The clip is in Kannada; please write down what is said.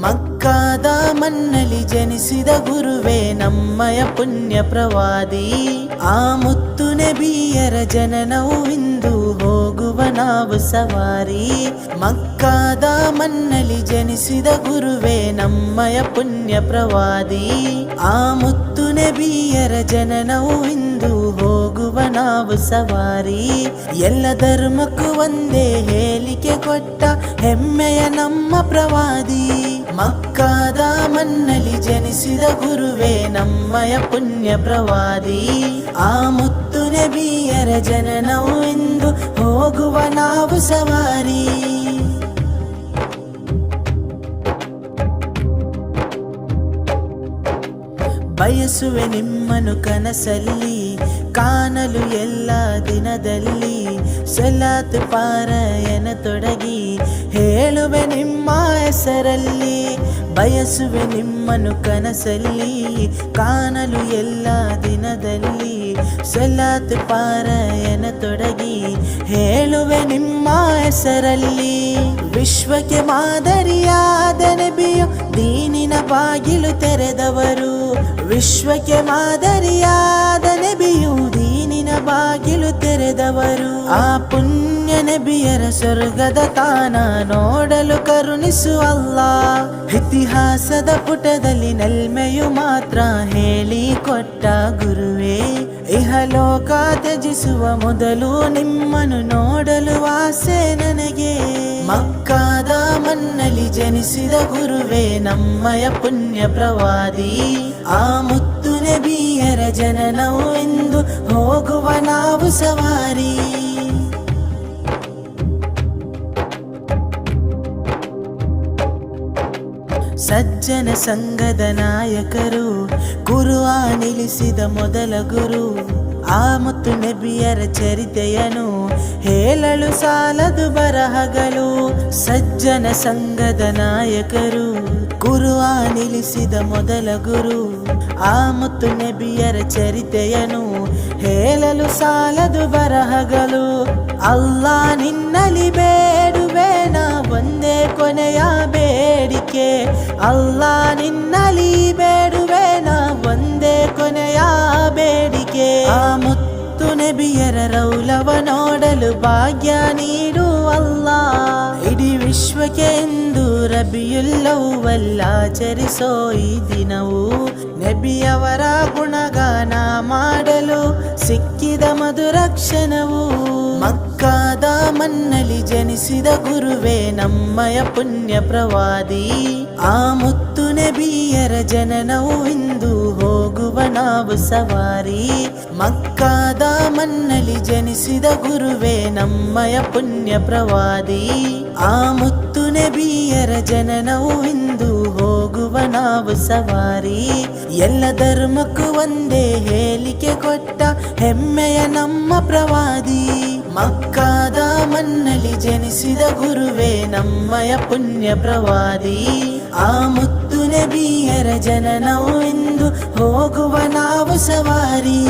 ಮಕ್ಕಾದ ಮಣ್ಣಲ್ಲಿ ಜನಿಸಿದ ಗುರುವೇ ನಮ್ಮಯ ಪುಣ್ಯ ಪ್ರವಾದಿ. ಆ ಮುತ್ತು ನಬಿಯರ ಜನನವು ಇಂದು ಹೋಗುವ ನಾವು ಸವಾರಿ. ಮಕ್ಕಾದ ಮಣ್ಣಲ್ಲಿ ಜನಿಸಿದ ಗುರುವೇ ನಮ್ಮಯ ಪುಣ್ಯ ಪ್ರವಾದಿ. ಆ ಮುತ್ತು ನಬಿಯರ ಜನನವು ಇಂದು ಹೋಗುವ ನಾವು ಸವಾರಿ. ಎಲ್ಲ ಧರ್ಮಕ್ಕೂ ಒಂದೇ ಹೇಳಿಕೆ ಕೊಟ್ಟ ಹೆಮ್ಮೆಯ ನಮ್ಮ ಪ್ರವಾದಿ. ಮಕ್ಕಾದ ಮಣ್ಣಲ್ಲಿ ಜನಿಸಿದ ಗುರುವೇ ನಮ್ಮಯ ಪುಣ್ಯ ಪ್ರವಾದಿ. ಆ ಮುತ್ತು ನಬಿಯರ ಜನನವು ಇಂದು ಹೋಗುವ ನಾವು ಸವಾರಿ. ಬಯಸುವೆ ನಿಮ್ಮನು ಕನಸಲ್ಲಿ ಕಾಣಲು ಎಲ್ಲ ದಿನದಲ್ಲಿ. ಸಲಾತ್ ಪಾರಾಯಣ ತೊಡಗಿ ಹೇಳುವೆ ನಿಮ್ಮ ಹೆಸರಲ್ಲಿ. ಬಯಸುವೆ ನಿಮ್ಮನು ಕನಸಲ್ಲಿ ಕಾಣಲು ಎಲ್ಲ ದಿನದಲ್ಲಿ. ಸಲಾತ್ ಪಾರಾಯಣ ತೊಡಗಿ ಹೇಳುವೆ ನಿಮ್ಮ ಹೆಸರಲ್ಲಿ. ವಿಶ್ವಕ್ಕೆ ಮಾದರಿಯಾದ ನಬಿಯು ದೀನಿನ ಬಾಗಿಲು ತೆರೆದವರು. ವಿಶ್ವಕ್ಕೆ ಮಾದರಿಯಾದ ನಬಿಯು ದೀನಿನ ಬಾಗಿಲು ತೆರೆದವರು. ಆ ಪುಣ್ಯ ನಬಿಯರ ಸ್ವರ್ಗದ ತಾಣ ನೋಡಲು ಕರುಣಿಸುವ ಅಲ್ಲಾಹ್. ಇತಿಹಾಸದ ಪುಟದಲ್ಲಿ ನಲ್ಮೆಯು ಮಾತ್ರ ಹೇಳಿ ಕೊಟ್ಟ ಗುರುವೇ. ಇಹಲೋಕ ತ್ಯಜಿಸುವ ಮೊದಲು ನಿಮ್ಮನ್ನು ನೋಡಲು ಆಸೆ ನನಗೆ. ಮಕ್ಕಾದ ಮಣ್ಣಲ್ಲಿ ಜನಿಸಿದ ಗುರುವೇ ನಮ್ಮಯ ಪುಣ್ಯ ಪ್ರವಾದಿ. ಆ ಮುತ್ತು ನಬಿಯರ ಜನನವು ಇಂದು ಹೋಗುವ ನಾವು ಸವಾರಿ. ಸಜ್ಜನ ಸಂಘದ ನಾಯಕರು ಕುರ್ಆನ್ ಇಳಿಸಿದ ಮೊದಲ ಗುರು. ಆ ಮುತ್ತು ನಬಿಯರ ಚರಿತೆಯನು ಹೇಳಲು ಸಾಲದು ಬರಹಗಳು. ಸಜ್ಜನ ಸಂಘದ ನಾಯಕರು ಕುರ್ಆನ್ ಇಳಿಸಿದ ಮೊದಲ ಗುರು. ಆ ಮುತ್ತು ನಬಿಯರ ಚರಿತೆಯನು ಹೇಳಲು ಸಾಲದು ಬರಹಗಳು. ಅಲ್ಲಾ ನಿನ್ನಲಿ ಬೇಡುವೆ ನಾ ಒಂದೇ ಕೊನೆಯ ಬೇಡಿಕೆ. ಅಲ್ಲಾ ನಿನ್ನಲಿ ಬೇಡುವೆ ನಾ ಒಂದೇ ಕೊನೆಯ ಬೇಡಿಕೆ. ಆ ಮುತ್ತು ನಬಿಯರ ರೌಲವ ನೋಡಲು ಭಾಗ್ಯ ನೀಡು ಅಲ್ಲಾಹ್. ಇಡೀ ವಿಶ್ವಕ್ಕೆ ಎಂದು ರಬಿಯುಲ್ ಅವ್ವಲ್ ಆಚರಿಸೋ ಈ ದಿನವು. ನಬಿಯವರ ಗುಣಗಾನ ಮಾಡಲು ಸಿಕ್ಕಿದ ಮಧುರ ಕ್ಷಣವು. ಮಕ್ಕಾದ ಮಣ್ಣಲ್ಲಿ ಜನಿಸಿದ ಗುರುವೇ ನಮ್ಮಯ ಪುಣ್ಯ ಪ್ರವಾದಿ. ಆ ಮುತ್ತು ನಬಿಯರ ಜನನವು ಇಂದು ಹೋಗುವ ನಾವು ಸವಾರಿ. ಮಕ್ಕಾದ ಮಣ್ಣಲ್ಲಿ ಜನಿಸಿದ ಗುರುವೇ ನಮ್ಮಯ ಪುಣ್ಯ ಪ್ರವಾದಿ. ಆ ಮುತ್ತು ನಬಿಯರ ಜನನವು ಇಂದು ಹೋಗುವ ನಾವು ಸವಾರಿ. ಎಲ್ಲ ಧರ್ಮಕ್ಕೂ ಒಂದೇ ಹೇಳಿಕೆ ಕೊಟ್ಟ ಹೆಮ್ಮೆಯ ನಮ್ಮ ಪ್ರವಾದಿ. ಮಕ್ಕಾದ ಮಣ್ಣಲ್ಲಿ ಜನಿಸಿದ ಗುರುವೇ ನಮ್ಮಯ ಪುಣ್ಯ ಪ್ರವಾದಿ. ಆ ಮುತ್ತು ನಬಿಯರ ಜನನವು ಇಂದು ಹೋಗುವ ನಾವು ಸವಾರಿ.